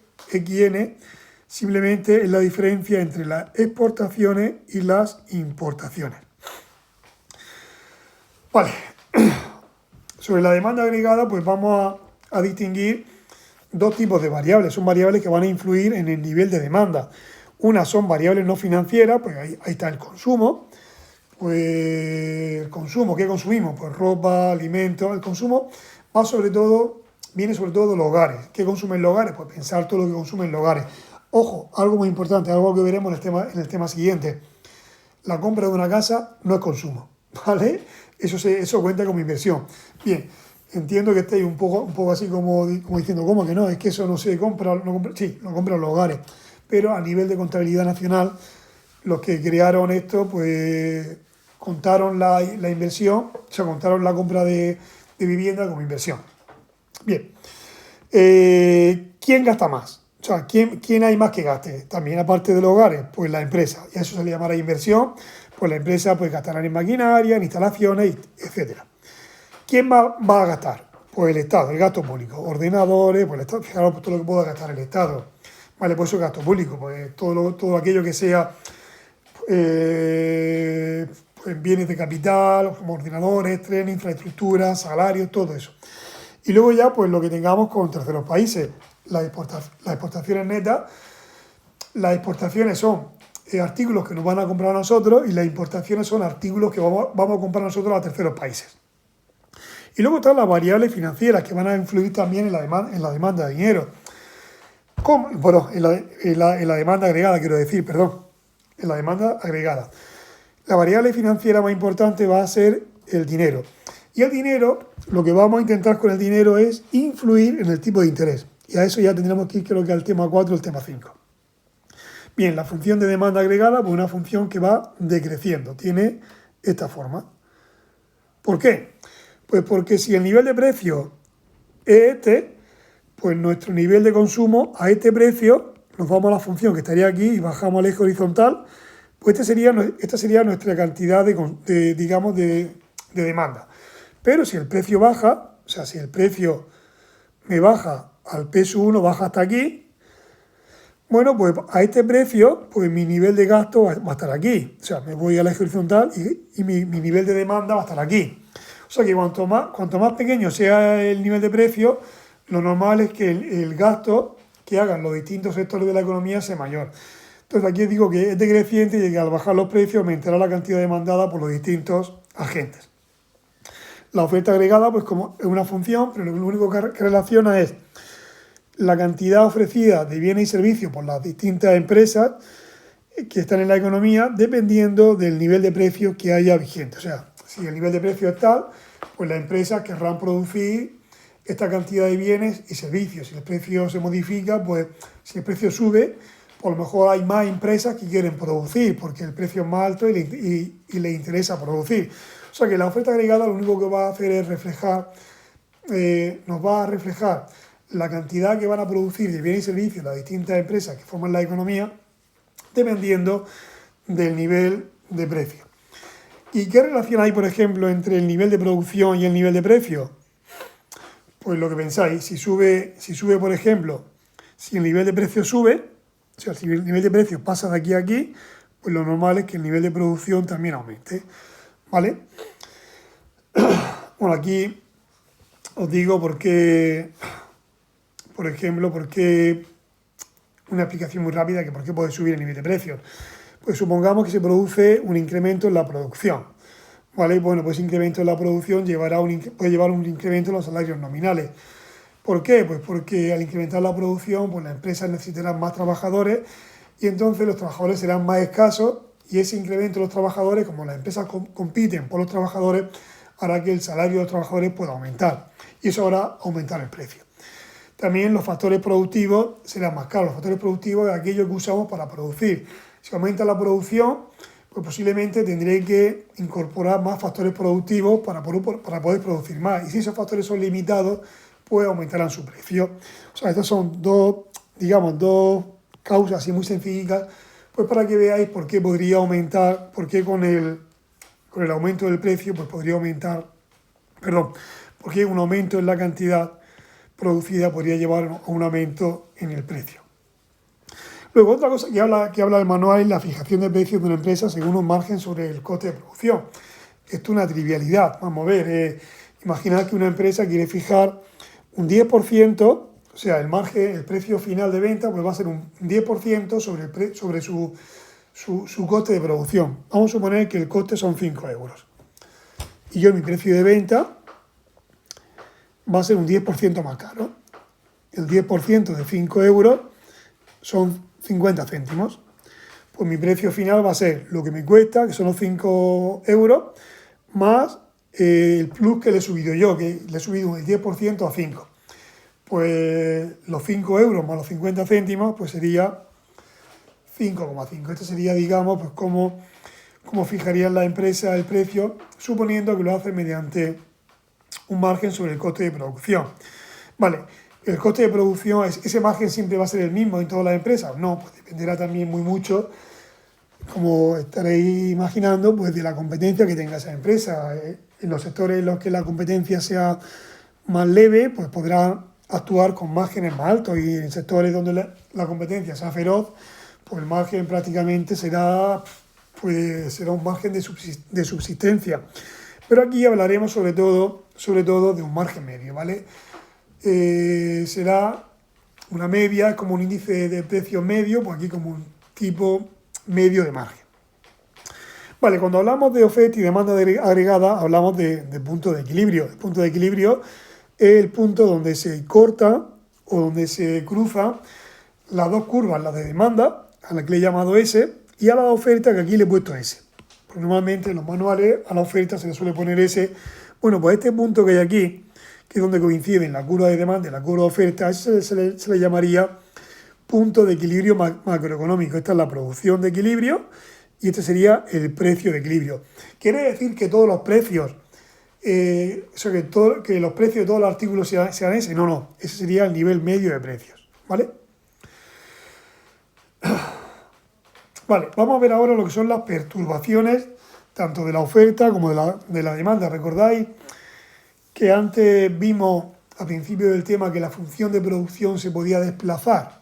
es la diferencia entre las exportaciones y las importaciones. Vale, sobre la demanda agregada, pues vamos a distinguir dos tipos de variables. Son variables que van a influir en el nivel de demanda. Unas son variables no financieras, pues ahí está el consumo. Pues consumo. ¿Qué consumimos? Pues ropa, alimentos. El consumo viene sobre todo de los hogares. ¿Qué consumen los hogares? Pues pensar todo lo que consumen los hogares. Ojo, algo muy importante, algo que veremos en el tema siguiente. La compra de una casa no es consumo, ¿vale? Eso cuenta como inversión. Bien, entiendo que estéis un poco así como diciendo, ¿cómo que no? Es que eso no se compra, sí, lo compran los hogares. Pero a nivel de contabilidad nacional, los que crearon esto, pues contaron la inversión, o sea, contaron la compra de vivienda como inversión. Bien, ¿quién gasta más? O sea, ¿quién hay más que gaste? También aparte de los hogares, pues la empresa. Y a eso se le llamará inversión, pues la empresa pues gastará en maquinaria, en instalaciones, etc. ¿Quién más va a gastar? Pues el Estado, el gasto público, ordenadores, pues el Estado, fijaros pues, todo lo que pueda gastar el Estado. Vale, pues eso es gasto público, pues todo aquello que sea pues bienes de capital, como ordenadores, trenes, infraestructuras, salarios, todo eso. Y luego ya, pues lo que tengamos con terceros países, las exportaciones netas. Las exportaciones son artículos que nos van a comprar a nosotros y las importaciones son artículos que vamos a comprar nosotros a terceros países. Y luego están las variables financieras que van a influir también en la demanda de dinero. ¿Cómo? Bueno, en la demanda agregada, quiero decir, perdón. En la demanda agregada. La variable financiera más importante va a ser el dinero. Y el dinero, lo que vamos a intentar con el dinero es influir en el tipo de interés. Y a eso ya tendremos que ir, creo que al tema 4, el tema 5. Bien, la función de demanda agregada, pues una función que va decreciendo. Tiene esta forma. ¿Por qué? Pues porque si el nivel de precio es este, pues nuestro nivel de consumo a este precio, nos vamos a la función que estaría aquí y bajamos al eje horizontal, pues esta sería nuestra cantidad de demanda. Pero si el precio baja, o sea, si el precio me baja al P+1, baja hasta aquí, bueno, pues a este precio, pues mi nivel de gasto va a estar aquí. O sea, me voy al eje horizontal y mi nivel de demanda va a estar aquí. O sea que cuanto más pequeño sea el nivel de precio, lo normal es que el gasto que hagan los distintos sectores de la economía sea mayor. Entonces aquí digo que es decreciente y que al bajar los precios aumentará la cantidad demandada por los distintos agentes. La oferta agregada, pues como es una función, pero lo único que relaciona es la cantidad ofrecida de bienes y servicios por las distintas empresas que están en la economía, dependiendo del nivel de precio que haya vigente. O sea, si el nivel de precio es tal, pues las empresas querrán producir esta cantidad de bienes y servicios. Si el precio se modifica, pues si el precio sube, pues a lo mejor hay más empresas que quieren producir porque el precio es más alto y les interesa producir. O sea que la oferta agregada lo único que va a hacer es nos va a reflejar la cantidad que van a producir de bienes y servicios las distintas empresas que forman la economía, dependiendo del nivel de precio. ¿Y qué relación hay, por ejemplo, entre el nivel de producción y el nivel de precio? Pues lo que pensáis, si sube, por ejemplo, si el nivel de precio sube, o sea, si el nivel de precio pasa de aquí a aquí, pues lo normal es que el nivel de producción también aumente, ¿vale? Bueno, aquí os digo por qué, por ejemplo, una explicación muy rápida que por qué puede subir el nivel de precios. Pues supongamos que se produce un incremento en la producción. ¿Vale? Bueno, pues ese incremento en la producción puede llevar un incremento en los salarios nominales. ¿Por qué? Pues porque al incrementar la producción, pues las empresas necesitarán más trabajadores y entonces los trabajadores serán más escasos y ese incremento de los trabajadores, como las empresas compiten por los trabajadores, hará que el salario de los trabajadores pueda aumentar y eso hará aumentar el precio. También los factores productivos serán más caros. Los factores productivos es aquello que usamos para producir. Si aumenta la producción, pues posiblemente tendré que incorporar más factores productivos para poder producir más. Y si esos factores son limitados, pues aumentarán su precio. O sea, estas son dos causas así muy sencillas, pues para que veáis por qué podría aumentar, por qué con el aumento del precio, pues podría aumentar, por qué un aumento en la cantidad producida podría llevar a un aumento en el precio. Luego, otra cosa que habla el manual es la fijación de precios de una empresa según un margen sobre el coste de producción. Esto es una trivialidad. Vamos a ver, imaginad que una empresa quiere fijar un 10%, o sea, el precio final de venta pues va a ser un 10% sobre su coste de producción. Vamos a suponer que el coste son 5 euros. y yo mi precio de venta va a ser un 10% más caro. El 10% de 5 euros son 50 céntimos. Pues mi precio final va a ser lo que me cuesta, que son los 5 euros, más el plus que le he subido yo, que le he subido el 10% a 5. Pues los 5 euros más los 50 céntimos, pues sería 5,5. Esto sería, digamos, pues cómo fijarían la empresa el precio, suponiendo que lo hace mediante un margen sobre el coste de producción. Vale, el coste de producción, ¿ese margen siempre va a ser el mismo en todas las empresas? No, pues dependerá también muy mucho, como estaréis imaginando, pues de la competencia que tenga esa empresa. En los sectores en los que la competencia sea más leve, pues podrá actuar con márgenes más altos, y en sectores donde la competencia sea feroz, pues el margen prácticamente será un margen de subsistencia. Pero aquí hablaremos sobre todo de un margen medio, ¿vale? Será una media, como un índice de precio medio, pues aquí como un tipo medio de margen. Vale, cuando hablamos de oferta y demanda agregada, hablamos de punto de equilibrio. El punto de equilibrio es el punto donde se corta o donde se cruzan las dos curvas, la de demanda, a la que le he llamado S, y a la oferta, que aquí le he puesto S. Porque normalmente en los manuales a la oferta se le suele poner S. Bueno, pues este punto que hay aquí, que es donde coinciden la curva de demanda y la curva de oferta, se le llamaría punto de equilibrio macroeconómico. Esta es la producción de equilibrio y este sería el precio de equilibrio. Quiere decir que todos los precios, que los precios de todos los artículos sean ese. No, ese sería el nivel medio de precios, ¿vale? Vale, vamos a ver ahora lo que son las perturbaciones, tanto de la oferta como de la demanda. ¿Recordáis que antes vimos al principio del tema que la función de producción se podía desplazar?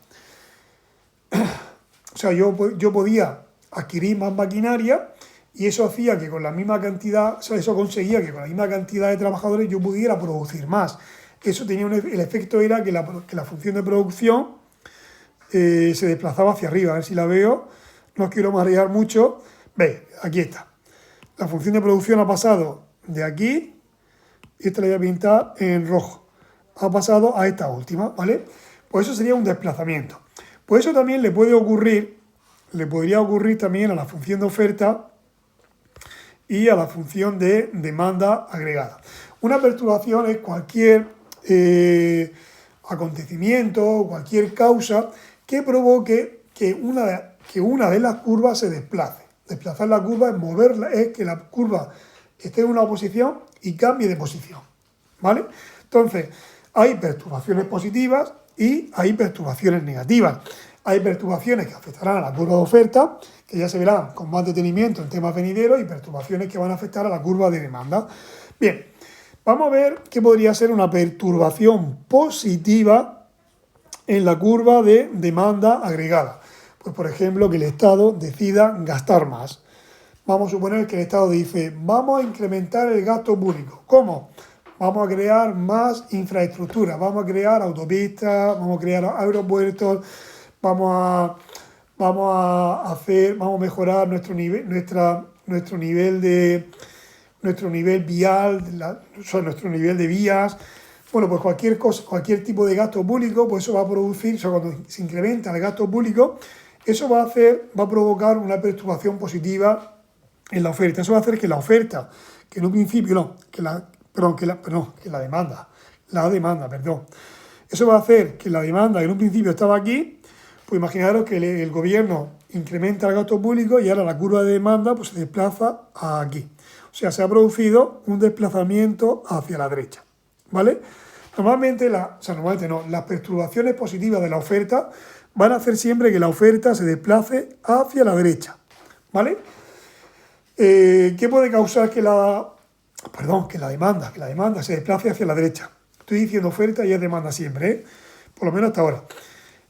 O sea, yo podía adquirir más maquinaria y eso hacía que con la misma cantidad, o sea, eso conseguía que con la misma cantidad de trabajadores yo pudiera producir más. Eso tenía el efecto era que la función de producción se desplazaba hacia arriba. A ver si la veo, no os quiero marear mucho. Veis, aquí está. La función de producción ha pasado de aquí, y esta la voy a pintar en rojo, ha pasado a esta última, ¿vale? Pues eso sería un desplazamiento. Pues eso también le podría ocurrir también a la función de oferta y a la función de demanda agregada. Una perturbación es cualquier acontecimiento, cualquier causa que provoque que una de las curvas se desplace. Desplazar la curva es moverla, es que la curva esté en una posición y cambie de posición, ¿vale? Entonces, hay perturbaciones positivas y hay perturbaciones negativas. Hay perturbaciones que afectarán a la curva de oferta, que ya se verán con más detenimiento en temas venideros, y perturbaciones que van a afectar a la curva de demanda. Bien, vamos a ver qué podría ser una perturbación positiva en la curva de demanda agregada. Pues, por ejemplo, que el Estado decida gastar más. Vamos a suponer que el Estado dice, vamos a incrementar el gasto público. ¿Cómo? Vamos a crear más infraestructura, vamos a crear autopistas, vamos a crear aeropuertos, vamos a mejorar nuestro nivel vial, nuestro nivel de vías. Bueno, pues cualquier tipo de gasto público, pues eso va a producir, cuando se incrementa el gasto público, eso va a provocar una perturbación positiva en la oferta. Eso va a hacer que la oferta, que en un principio, la demanda. Eso va a hacer que la demanda, que en un principio estaba aquí, pues imaginaros que el gobierno incrementa el gasto público y ahora la curva de demanda pues se desplaza aquí. O sea, se ha producido un desplazamiento hacia la derecha, ¿vale? Las perturbaciones positivas de la oferta van a hacer siempre que la oferta se desplace hacia la derecha, ¿vale? ¿Qué puede causar que la demanda se desplace hacia la derecha? Estoy diciendo oferta y es demanda siempre, ¿eh? Por lo menos hasta ahora.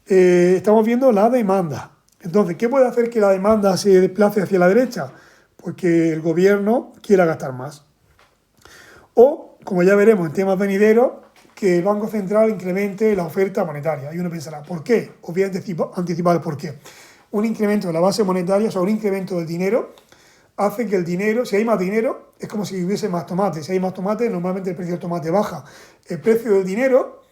Estamos viendo la demanda. Entonces, ¿qué puede hacer que la demanda se desplace hacia la derecha? Pues que el gobierno quiera gastar más. O, como ya veremos en temas venideros, que el Banco Central incremente la oferta monetaria. Y uno pensará, ¿por qué? Os voy a anticipar el por qué. Un incremento de la base monetaria, o sea, un incremento del dinero, hace que el dinero, si hay más dinero, es como si hubiese más tomate. Si hay más tomate, normalmente el precio del tomate baja. El precio del dinero,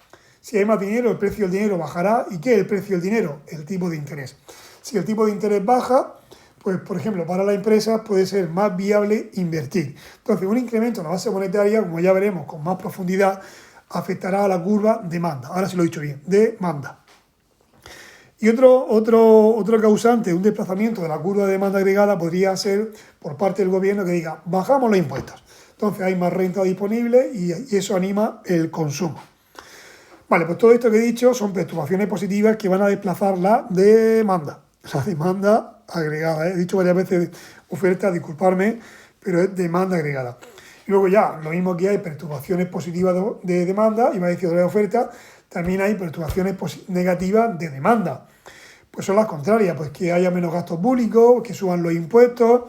si hay más dinero, el precio del dinero bajará. ¿Y qué es el precio del dinero? El tipo de interés. Si el tipo de interés baja, pues por ejemplo, para la empresa puede ser más viable invertir. Entonces, un incremento en la base monetaria, como ya veremos con más profundidad, afectará a la curva demanda. Ahora sí lo he dicho bien, demanda. Y otro causante de un desplazamiento de la curva de demanda agregada podría ser por parte del gobierno que diga, bajamos los impuestos. Entonces hay más renta disponible y eso anima el consumo. Vale, pues todo esto que he dicho son perturbaciones positivas que van a desplazar la demanda. La demanda agregada. He dicho varias veces oferta, disculparme, pero es demanda agregada. Y luego ya, lo mismo que hay perturbaciones positivas de demanda, iba a decir de oferta, también hay perturbaciones negativas de demanda. Pues son las contrarias, pues que haya menos gastos públicos, que suban los impuestos,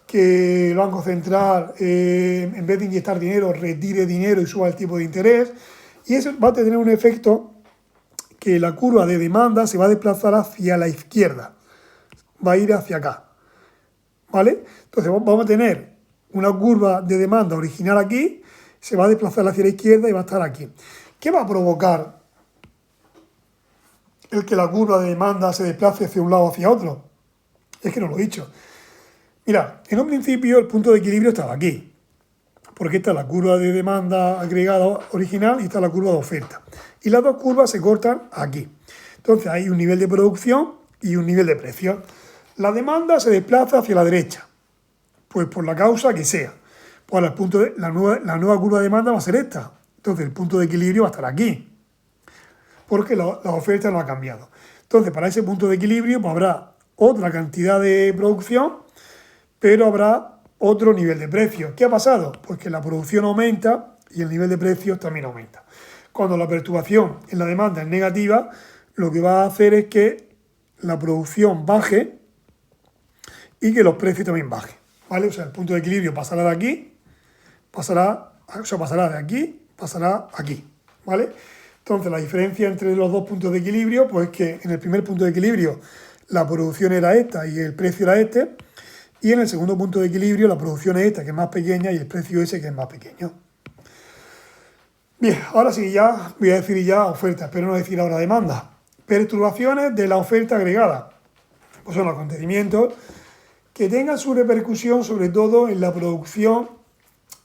que el Banco Central, en vez de inyectar dinero, retire dinero y suba el tipo de interés. Y eso va a tener un efecto que la curva de demanda se va a desplazar hacia la izquierda. Va a ir hacia acá. ¿Vale? Entonces vamos a tener una curva de demanda original aquí, se va a desplazar hacia la izquierda y va a estar aquí. ¿Qué va a provocar el que la curva de demanda se desplace hacia un lado o hacia otro? Es que no lo he dicho. Mira, en un principio el punto de equilibrio estaba aquí, porque esta es la curva de demanda agregada original y esta es la curva de oferta. Y las dos curvas se cortan aquí. Entonces hay un nivel de producción y un nivel de precio. La demanda se desplaza hacia la derecha, pues por la causa que sea. Pues el punto de, la nueva curva de demanda va a ser esta. Entonces el punto de equilibrio va a estar aquí, porque la oferta no ha cambiado. Entonces para ese punto de equilibrio pues habrá otra cantidad de producción, pero habrá otro nivel de precio. ¿Qué ha pasado? Pues que la producción aumenta y el nivel de precios también aumenta. Cuando la perturbación en la demanda es negativa, lo que va a hacer es que la producción baje y que los precios también bajen. ¿Vale? O sea, el punto de equilibrio pasará de aquí, pasará de aquí, pasará aquí. ¿Vale? Entonces, la diferencia entre los dos puntos de equilibrio, pues es que en el primer punto de equilibrio la producción era esta y el precio era este, y en el segundo punto de equilibrio la producción es esta, que es más pequeña, y el precio ese, que es más pequeño. Bien, ahora sí, ya voy a decir ya oferta, pero no decir ahora demanda. Perturbaciones de la oferta agregada. Pues son acontecimientos que tengan su repercusión sobre todo en la producción,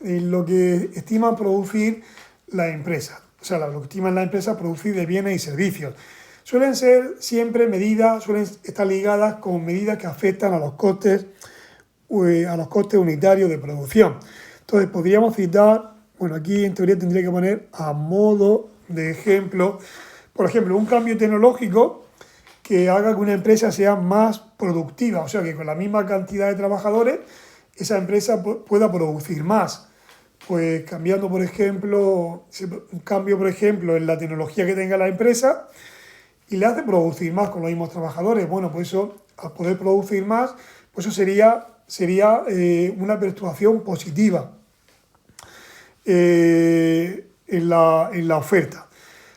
en lo que estiman producir las empresas. O sea, lo que estiman las empresas producir de bienes y servicios. Suelen ser siempre medidas, suelen estar ligadas con medidas que afectan a los costes unitarios de producción. Entonces podríamos citar, bueno, aquí en teoría tendría que poner a modo de ejemplo, por ejemplo, un cambio tecnológico que haga que una empresa sea más productiva, o sea, que con la misma cantidad de trabajadores esa empresa pueda producir más. Pues cambiando, por ejemplo, un cambio, por ejemplo, en la tecnología que tenga la empresa y le hace producir más con los mismos trabajadores. Bueno, pues eso, al poder producir más, pues eso sería una perturbación positiva en la oferta.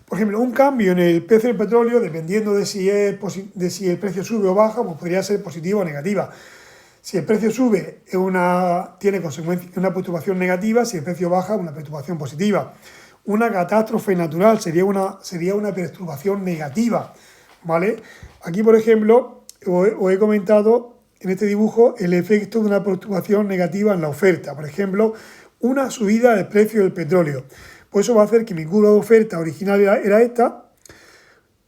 Por ejemplo, un cambio en el precio del petróleo, dependiendo de si el precio sube o baja, pues podría ser positiva o negativa. Si el precio sube, tiene una perturbación negativa; si el precio baja, una perturbación positiva. Una catástrofe natural sería una perturbación negativa, ¿vale? Aquí, por ejemplo, os he comentado en este dibujo el efecto de una perturbación negativa en la oferta. Por ejemplo, una subida del precio del petróleo. Pues eso va a hacer que mi curva de oferta original era esta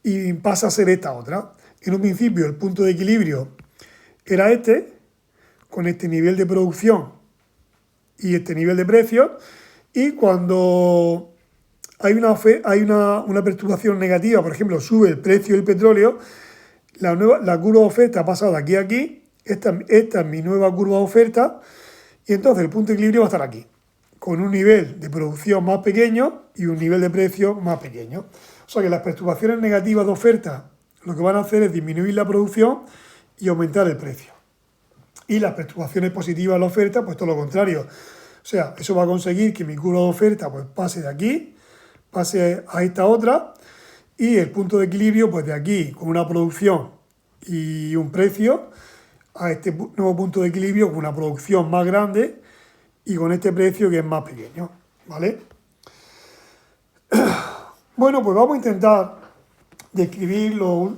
y pasa a ser esta otra. En un principio el punto de equilibrio era este, con este nivel de producción y este nivel de precios, y cuando hay una perturbación negativa, por ejemplo, sube el precio del petróleo, la curva de oferta ha pasado de aquí a aquí, esta es mi nueva curva de oferta, y entonces el punto de equilibrio va a estar aquí, con un nivel de producción más pequeño y un nivel de precio más pequeño. O sea que las perturbaciones negativas de oferta lo que van a hacer es disminuir la producción y aumentar el precio. Y las perturbaciones positivas de la oferta, pues todo lo contrario. O sea, eso va a conseguir que mi curva de oferta pues pase de aquí, pase a esta otra, y el punto de equilibrio pues de aquí, con una producción y un precio, a este nuevo punto de equilibrio con una producción más grande y con este precio que es más pequeño, ¿vale? Bueno, pues vamos a intentar describir lo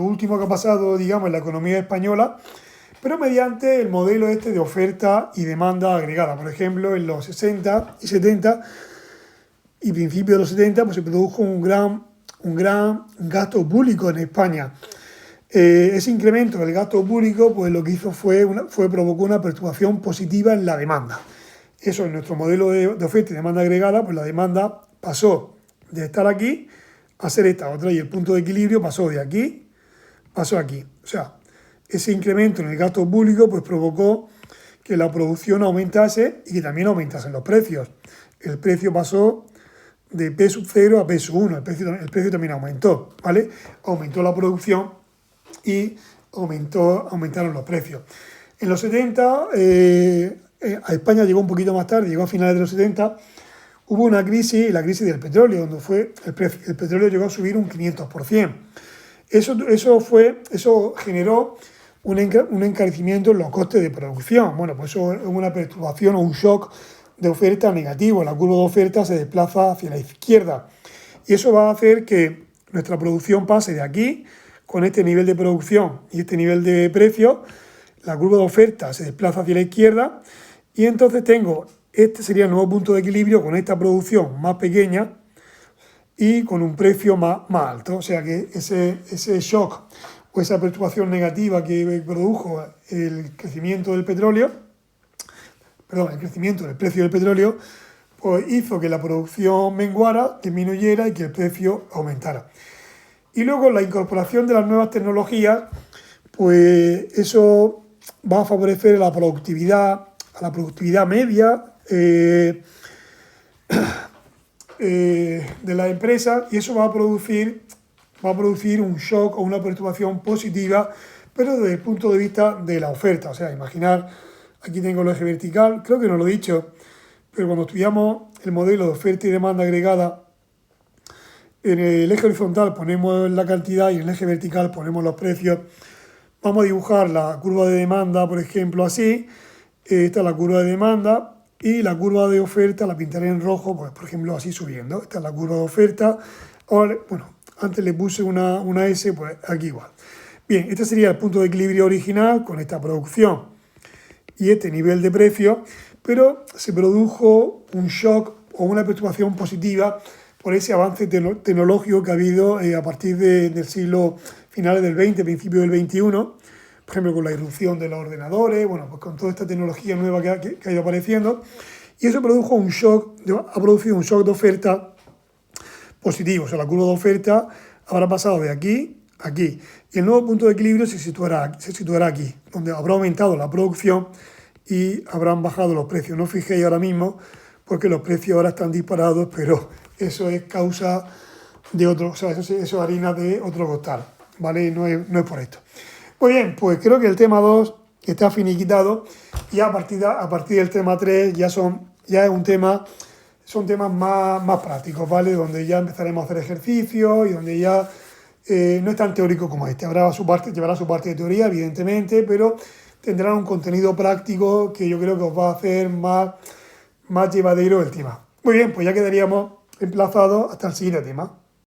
último que ha pasado, digamos, en la economía española, pero mediante el modelo este de oferta y demanda agregada. Por ejemplo, en los 60 y 70 y principios de los 70, pues se produjo un gran gasto público en España. Ese incremento del gasto público, pues lo que hizo provocó una perturbación positiva en la demanda. Eso en nuestro modelo de oferta y demanda agregada, pues la demanda pasó de estar aquí a ser esta otra, y el punto de equilibrio pasó de aquí, pasó aquí. O sea, ese incremento en el gasto público pues provocó que la producción aumentase y que también aumentasen los precios. El precio pasó de P sub 0 a P sub 1, el precio también aumentó, ¿vale? Aumentó la producción y aumentaron los precios. En los 70, a España llegó un poquito más tarde, llegó a finales de los 70, hubo una crisis, la crisis del petróleo, donde el petróleo llegó a subir un 500%. Eso generó un encarecimiento en los costes de producción. Bueno, pues eso es una perturbación o un shock de oferta negativo. La curva de oferta se desplaza hacia la izquierda. Y eso va a hacer que nuestra producción pase de aquí, con este nivel de producción y este nivel de precio, la curva de oferta se desplaza hacia la izquierda y entonces este sería el nuevo punto de equilibrio con esta producción más pequeña y con un precio más alto. O sea que ese shock o esa perturbación negativa que produjo el crecimiento del petróleo, el crecimiento del precio del petróleo, pues hizo que la producción menguara, disminuyera y que el precio aumentara. Y luego la incorporación de las nuevas tecnologías, pues eso va a favorecer a la productividad media de las empresas, y eso va a producir un shock o una perturbación positiva, pero desde el punto de vista de la oferta. O sea, imaginar, aquí tengo el eje vertical, creo que no lo he dicho, pero cuando estudiamos el modelo de oferta y demanda agregada, en el eje horizontal ponemos la cantidad y en el eje vertical ponemos los precios. Vamos a dibujar la curva de demanda, por ejemplo, así. Esta es la curva de demanda y la curva de oferta la pintaré en rojo, pues, por ejemplo, así subiendo. Esta es la curva de oferta. Ahora, bueno, antes le puse una S, pues aquí igual. Bien, este sería el punto de equilibrio original con esta producción y este nivel de precio, pero se produjo un shock o una perturbación positiva por ese avance tecnológico que ha habido a partir del siglo finales del 20, principio del 21, por ejemplo, con la irrupción de los ordenadores, bueno, pues con toda esta tecnología nueva que ha ido apareciendo, y eso ha producido un shock de oferta positivo. O sea, la curva de oferta habrá pasado de aquí a aquí, y el nuevo punto de equilibrio se situará aquí, donde habrá aumentado la producción y habrán bajado los precios. No os fijéis ahora mismo, porque los precios ahora están disparados, pero eso es causa de otro, o sea, eso es harina de otro costal, ¿vale? No es por esto. Muy bien, pues creo que el tema 2 está finiquitado, y a partir del tema 3 son temas más prácticos, ¿vale? Donde ya empezaremos a hacer ejercicios y donde ya no es tan teórico como este. Llevará su parte de teoría, evidentemente, pero tendrán un contenido práctico que yo creo que os va a hacer más llevadero el tema. Muy bien, pues ya quedaríamos emplazados hasta el siguiente tema.